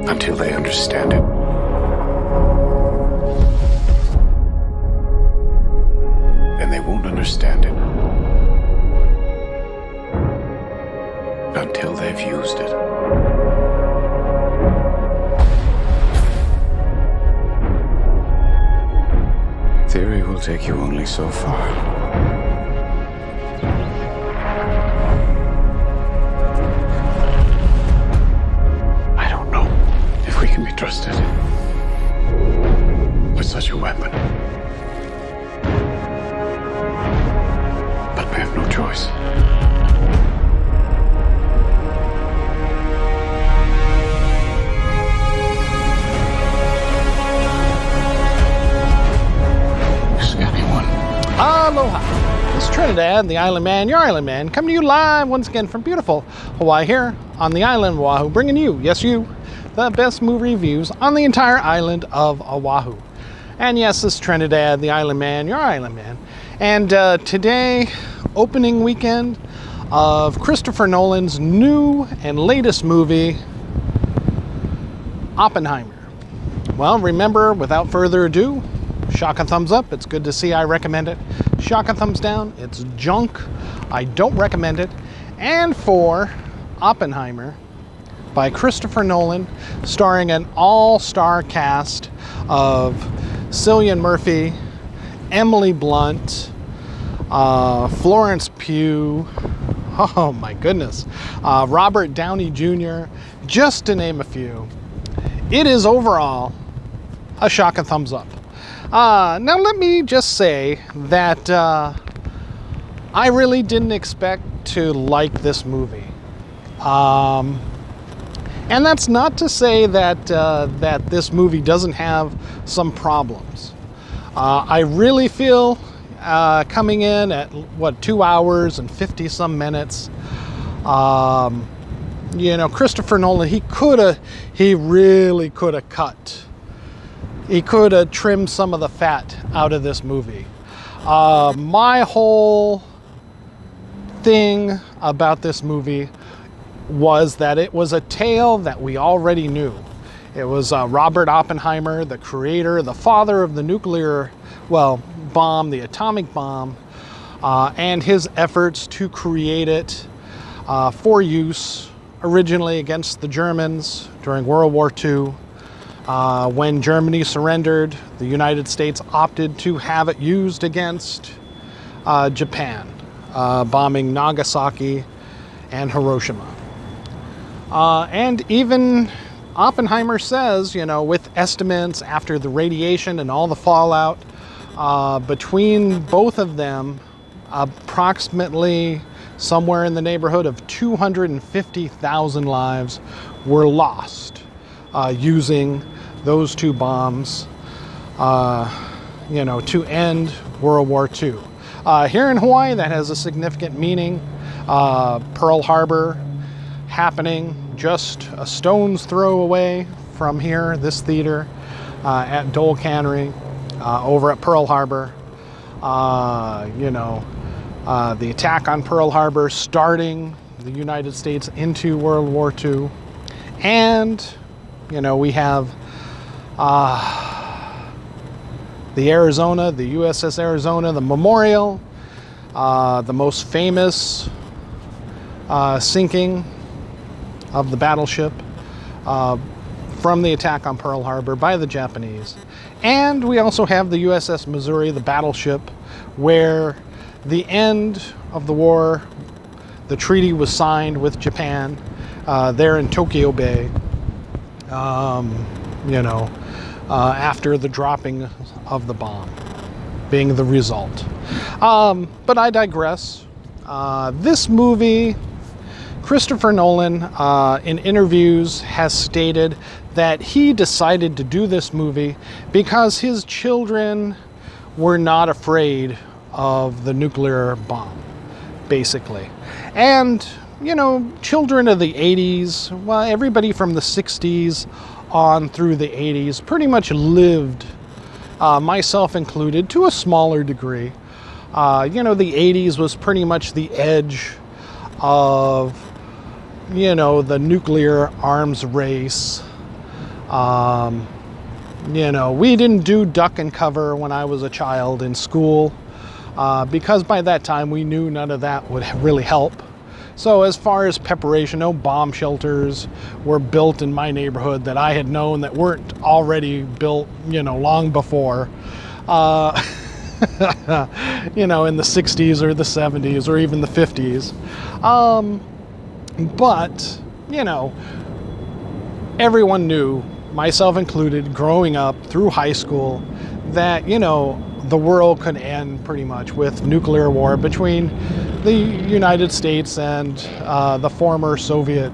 until they understand it. And they won't understand it until they've used it. Theory will take you only so far. I don't know if we can be trusted with such a weapon. But we have no choice. Aloha. This is Trinidad, the Island Man, your Island Man, coming to you live once again from beautiful Hawaii here on the island of Oahu, bringing you, yes you, the best movie reviews on the entire island of Oahu. And yes, this is Trinidad, the Island Man, your Island Man. And today, opening weekend of Christopher Nolan's new and latest movie, Oppenheimer. Well, remember, without further ado, shock a thumbs up. It's good to see. I recommend it. Shock a thumbs down. It's junk. I don't recommend it. And for Oppenheimer by Christopher Nolan, starring an all-star cast of Cillian Murphy, Emily Blunt, Florence Pugh, oh my goodness, Robert Downey Jr., just to name a few. It is overall a shock and thumbs up. Now let me just say that I really didn't expect to like this movie. And that's not to say that that this movie doesn't have some problems. I really feel coming in at, 2 hours and 50 some minutes, Christopher Nolan, he really could have cut. He could have trimmed some of the fat out of this movie. My whole thing about this movie was that it was a tale that we already knew. It was Robert Oppenheimer, the creator, the father of the nuclear, bomb, the atomic bomb, and his efforts to create it for use originally against the Germans during World War II. When Germany surrendered, the United States opted to have it used against Japan, bombing Nagasaki and Hiroshima. And even Oppenheimer says, with estimates after the radiation and all the fallout, between both of them, approximately somewhere in the neighborhood of 250,000 lives were lost using those two bombs, to end World War II. Here in Hawaii, that has a significant meaning. Pearl Harbor happening just a stone's throw away from here, this theater, at Dole Cannery, over at Pearl Harbor. The attack on Pearl Harbor starting the United States into World War II. And, we have the Arizona, the USS Arizona, the memorial, the most famous sinking of the battleship from the attack on Pearl Harbor by the Japanese. And we also have the USS Missouri, the battleship, where the end of the war, the treaty was signed with Japan there in Tokyo Bay. After the dropping of the bomb being the result. But I digress. This movie, Christopher Nolan, in interviews, has stated that he decided to do this movie because his children were not afraid of the nuclear bomb, basically. And, children of the 80s, everybody from the 60s on through the 80s pretty much lived, myself included, to a smaller degree. The 80s was pretty much the edge of, the nuclear arms race. We didn't do duck and cover when I was a child in school because by that time we knew none of that would really help. So as far as preparation, no bomb shelters were built in my neighborhood that I had known that weren't already built, long before. In the 60s or the 70s or even the 50s. But, everyone knew, myself included, growing up through high school, that, the world could end pretty much with nuclear war between the United States and the former Soviet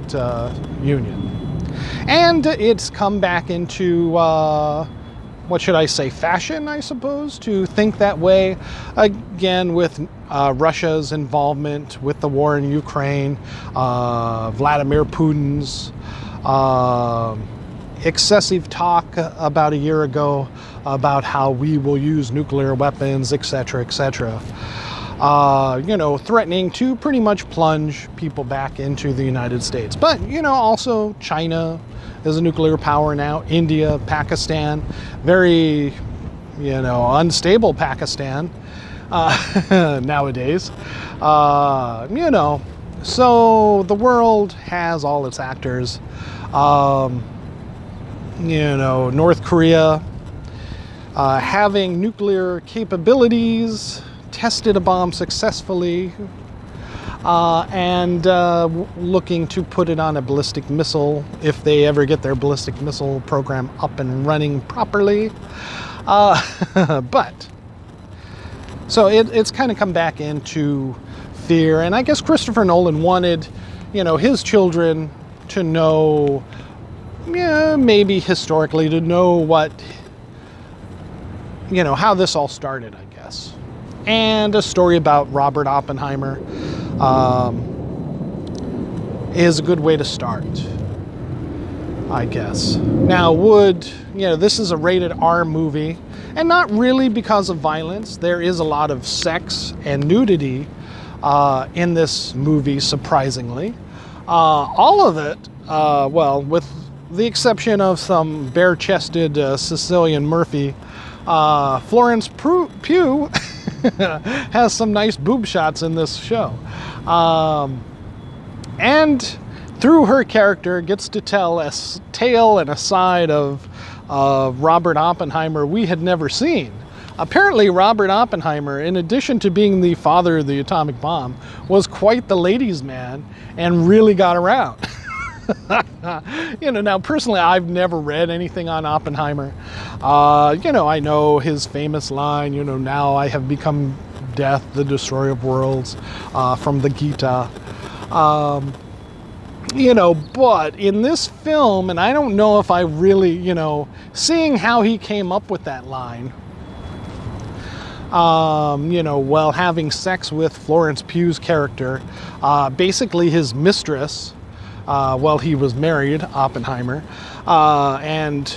Union. And it's come back into, fashion, I suppose, to think that way, again, with Russia's involvement with the war in Ukraine, Vladimir Putin's excessive talk about a year ago about how we will use nuclear weapons, etc., etc. Threatening to pretty much plunge people back into the United States. But, also China is a nuclear power now, India, Pakistan, very, unstable Pakistan nowadays. So the world has all its actors. North Korea having nuclear capabilities, tested a bomb successfully, and looking to put it on a ballistic missile if they ever get their ballistic missile program up and running properly. So it's kind of come back into fear, and I guess Christopher Nolan wanted, his children to know, maybe historically, to know what, how this all started, I guess. And a story about Robert Oppenheimer is a good way to start, I guess. Now, this is a rated R movie, and not really because of violence. There is a lot of sex and nudity in this movie, surprisingly. All of it, with the exception of some bare-chested Cecilian Murphy, Florence Pugh has some nice boob shots in this show. And through her character gets to tell a tale and a side of Robert Oppenheimer we had never seen. Apparently, Robert Oppenheimer, in addition to being the father of the atomic bomb, was quite the ladies' man and really got around. Now personally, I've never read anything on Oppenheimer. I know his famous line, now I have become death, the destroyer of worlds, from the Gita. But in this film, and I don't know if I really, seeing how he came up with that line, while having sex with Florence Pugh's character, basically his mistress, while he was married, Oppenheimer, and,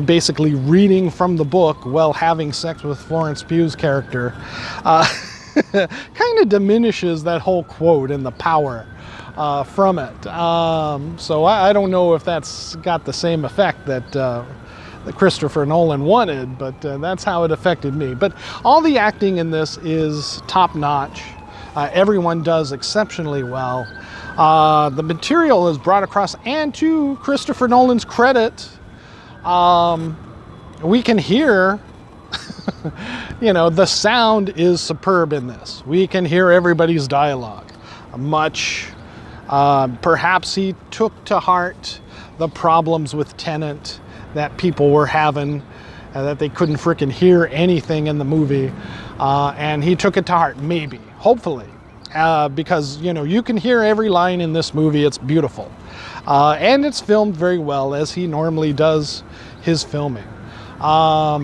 basically reading from the book while having sex with Florence Pugh's character, kind of diminishes that whole quote and the power from it. So I don't know if that's got the same effect that Christopher Nolan wanted, but that's how it affected me. But all the acting in this is top-notch. Everyone does exceptionally well. The material is brought across, and to Christopher Nolan's credit, we can hear, the sound is superb in this. We can hear everybody's dialogue. Perhaps he took to heart the problems with Tenet that people were having, that they couldn't frickin' hear anything in the movie, and he took it to heart, maybe, hopefully. Because, you can hear every line in this movie. It's beautiful. And it's filmed very well, as he normally does his filming. I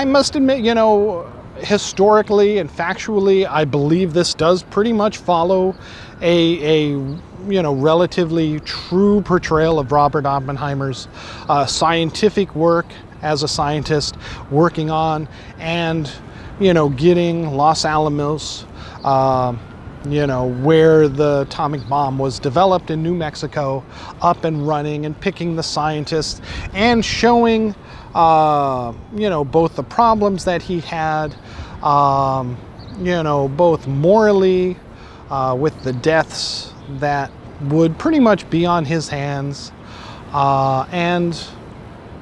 must admit, historically and factually, I believe this does pretty much follow a relatively true portrayal of Robert Oppenheimer's scientific work as a scientist, working on and getting Los Alamos where the atomic bomb was developed in New Mexico, up and running, and picking the scientists and showing, both the problems that he had, both morally, with the deaths that would pretty much be on his hands, and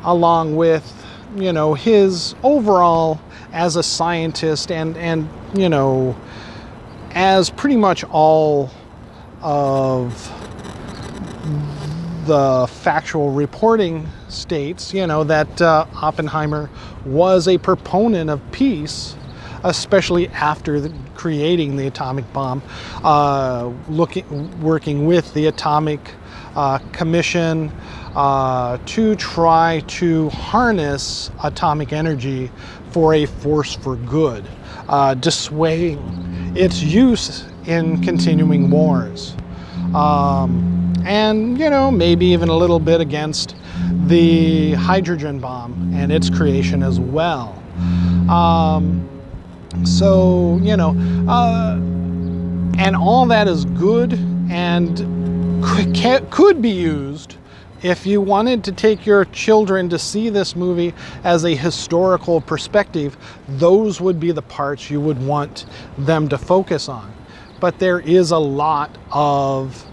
along with, his overall as a scientist and as pretty much all of the factual reporting states, that Oppenheimer was a proponent of peace, especially after creating the atomic bomb, working with the Atomic Commission to try to harness atomic energy for a force for good, dissuading its use in continuing wars. And, maybe even a little bit against the hydrogen bomb and its creation as well. And all that is good and could be used if you wanted to take your children to see this movie as a historical perspective. Those would be the parts you would want them to focus on. But there is a lot of,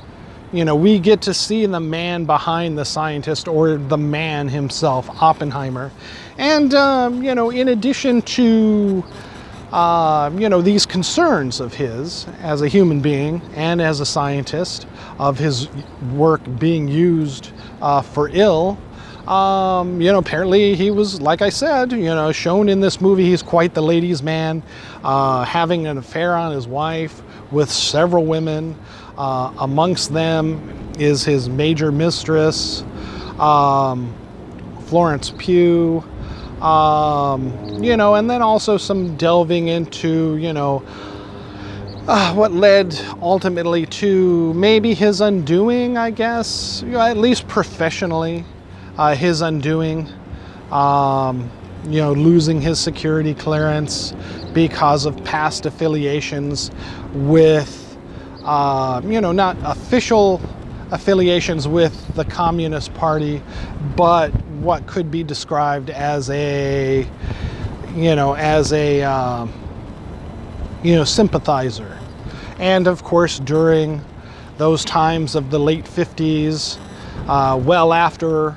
we get to see the man behind the scientist, or the man himself, Oppenheimer. And, in addition to, these concerns of his as a human being and as a scientist, of his work being used for ill, apparently he was, like I said, shown in this movie, he's quite the ladies' man, having an affair on his wife with several women. Amongst them is his major mistress, Florence Pugh, and then also some delving into, what led ultimately to maybe his undoing, I guess, at least professionally, his undoing, losing his security clearance because of past affiliations with, not official affiliations with the Communist Party, but what could be described as a sympathizer. And of course, during those times of the late 50s, well after,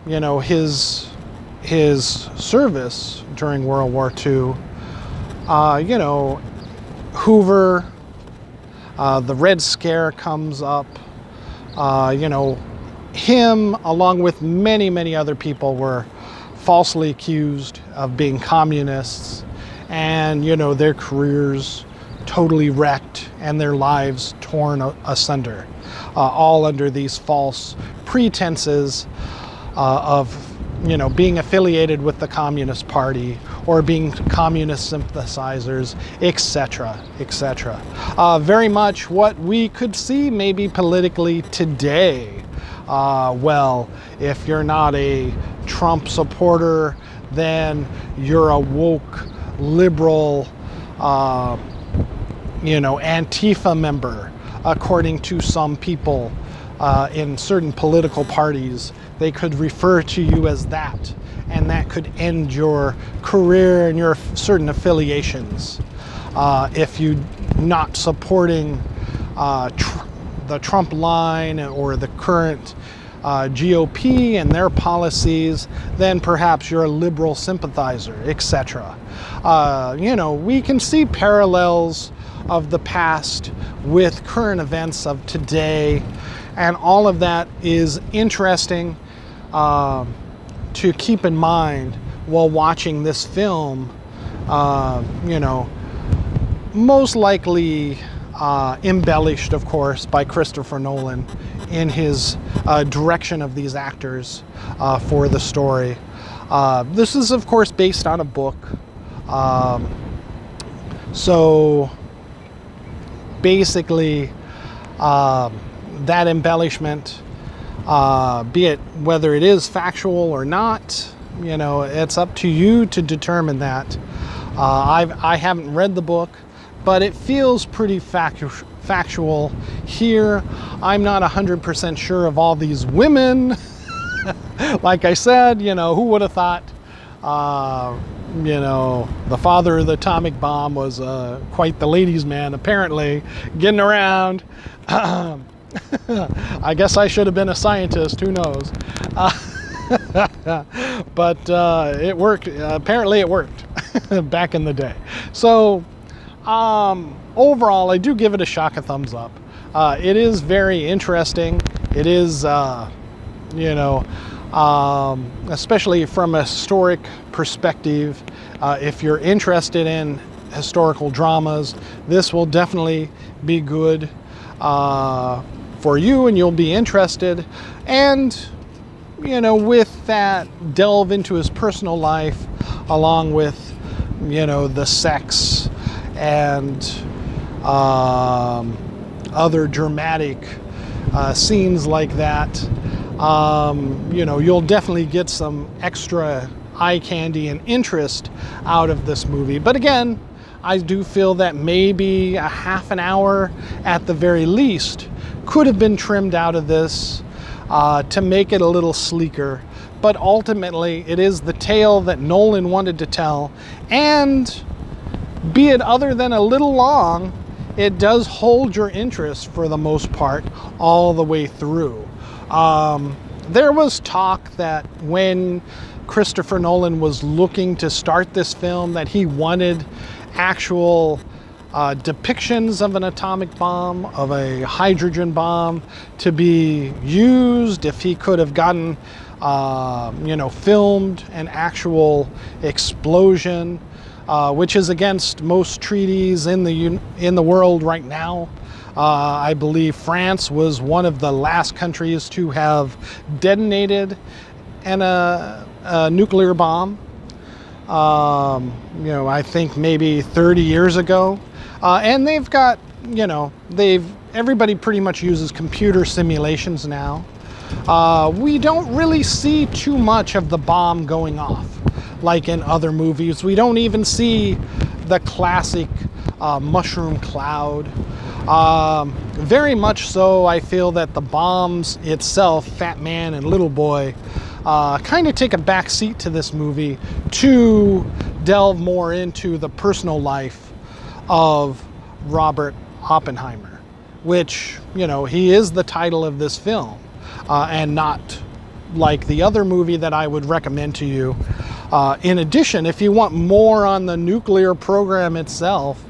his service during World War II, Hoover, the Red Scare comes up, him, along with many, many other people, were falsely accused of being communists, and, their careers totally wrecked and their lives torn asunder, all under these false pretenses of, being affiliated with the Communist Party or being communist sympathizers, etc., etc. Very much what we could see maybe politically today. Well, if you're not a Trump supporter, then you're a woke, liberal, Antifa member, according to some people in certain political parties. They could refer to you as that, and that could end your career and your certain affiliations if you're not supporting the Trump line or the current GOP and their policies. Then perhaps you're a liberal sympathizer, etc. We can see parallels of the past with current events of today, and all of that is interesting to keep in mind while watching this film. Most likely embellished, of course, by Christopher Nolan in his direction of these actors for the story. This is, of course, based on a book. So basically, that embellishment, be it whether it is factual or not, it's up to you to determine that. I haven't read the book, but it feels pretty factual here. I'm not 100% sure of all these women. Like I said, who would have thought, the father of the atomic bomb was quite the ladies' man, apparently, getting around. I guess I should have been a scientist, who knows. But it worked. Apparently it worked back in the day. So overall, I do give it a shock of thumbs up. It is very interesting. It is, especially from a historic perspective. If you're interested in historical dramas, this will definitely be good for you, and you'll be interested. And with that delve into his personal life, along with the sex and other dramatic scenes like that, you'll definitely get some extra eye candy and interest out of this movie. But again, I do feel that maybe a half an hour at the very least could have been trimmed out of this to make it a little sleeker. But ultimately, it is the tale that Nolan wanted to tell, and be it other than a little long, it does hold your interest for the most part all the way through. There was talk that when Christopher Nolan was looking to start this film, that he wanted actual depictions of an atomic bomb, of a hydrogen bomb to be used. If he could have gotten, filmed an actual explosion, which is against most treaties in the world right now. I believe France was one of the last countries to have detonated a nuclear bomb. I think maybe 30 years ago. And they've got, everybody pretty much uses computer simulations now. We don't really see too much of the bomb going off like in other movies. We don't even see the classic mushroom cloud. Very much so, I feel that the bombs itself, Fat Man and Little Boy, kind of take a back seat to this movie to delve more into the personal life of Robert Oppenheimer, which, he is the title of this film, and not like the other movie that I would recommend to you. In addition, if you want more on the nuclear program itself,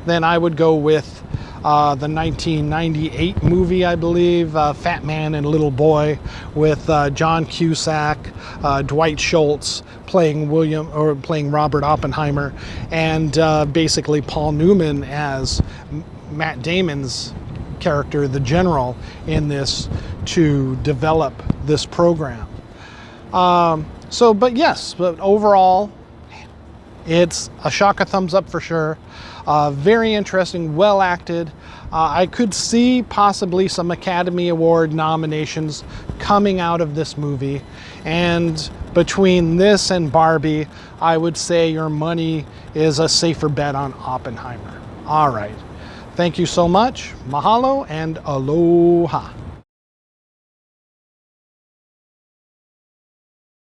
then I would go with the 1998 movie, I believe, Fat Man and Little Boy, with John Cusack, Dwight Schultz playing Robert Oppenheimer, and basically Paul Newman as Matt Damon's character, the general, in this to develop this program. But overall, it's a shock of thumbs up for sure. Very interesting, well acted. I could see possibly some Academy Award nominations coming out of this movie. And between this and Barbie, I would say your money is a safer bet on Oppenheimer. All right. Thank you so much. Mahalo and aloha.